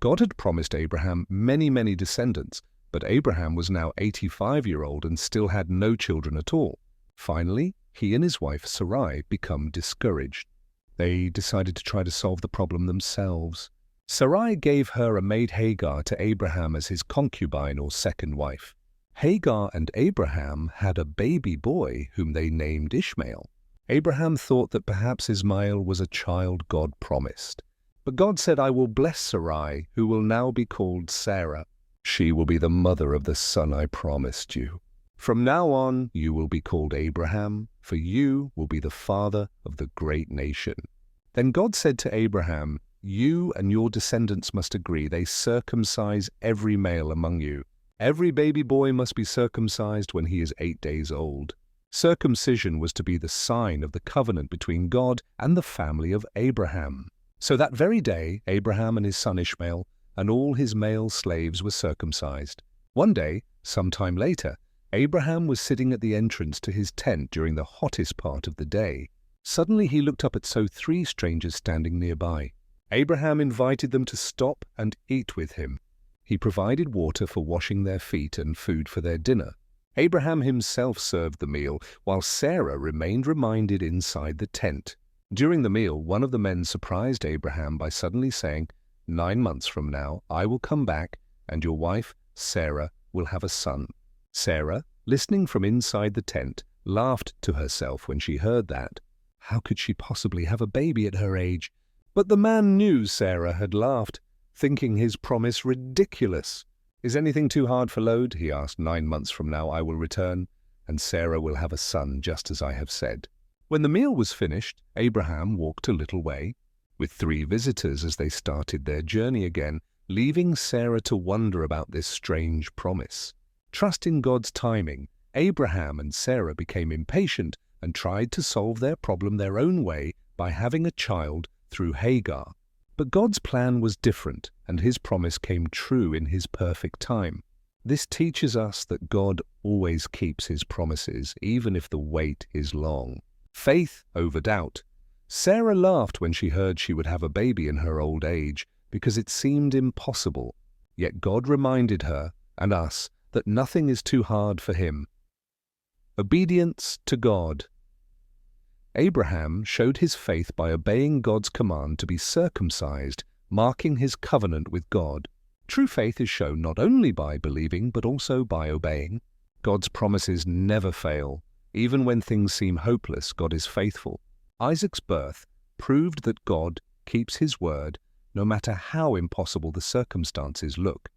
God had promised Abraham many, many descendants, but Abraham was now 85-year-old and still had no children at all. Finally, he and his wife Sarai become discouraged. They decided to try to solve the problem themselves. Sarai gave her a maid Hagar to Abraham as his concubine or second wife. Hagar and Abraham had a baby boy whom they named Ishmael. Abraham thought that perhaps Ismail was a child God promised. But God said, "I will bless Sarai, who will now be called Sarah. She will be the mother of the son I promised you. From now on, you will be called Abraham, for you will be the father of the great nation." Then God said to Abraham, "You and your descendants must agree they circumcise every male among you. Every baby boy must be circumcised when he is 8 days old." Circumcision was to be the sign of the covenant between God and the family of Abraham. So that very day, Abraham and his son Ishmael and all his male slaves were circumcised. One day, some time later, Abraham was sitting at the entrance to his tent during the hottest part of the day. Suddenly he looked up and saw 3 strangers standing nearby. Abraham invited them to stop and eat with him. He provided water for washing their feet and food for their dinner. Abraham himself served the meal, while Sarah remained reminded inside the tent. During the meal, one of the men surprised Abraham by suddenly saying, "9 months from now, I will come back, and your wife, Sarah, will have a son." Sarah, listening from inside the tent, laughed to herself when she heard that. How could she possibly have a baby at her age? But the man knew Sarah had laughed, thinking his promise ridiculous. "Is anything too hard for Lode?" he asked. "9 months from now I will return, and Sarah will have a son, just as I have said." When the meal was finished, Abraham walked a little way with 3 visitors as they started their journey again, leaving Sarah to wonder about this strange promise. Trusting God's timing, Abraham and Sarah became impatient and tried to solve their problem their own way by having a child through Hagar. But God's plan was different, and his promise came true in his perfect time. This teaches us that God always keeps his promises, even if the wait is long. Faith over doubt. Sarah laughed when she heard she would have a baby in her old age, because it seemed impossible. Yet God reminded her and us that nothing is too hard for him. Obedience to God. Abraham showed his faith by obeying God's command to be circumcised, marking his covenant with God. True faith is shown not only by believing, but also by obeying. God's promises never fail. Even when things seem hopeless, God is faithful. Isaac's birth proved that God keeps his word, no matter how impossible the circumstances look.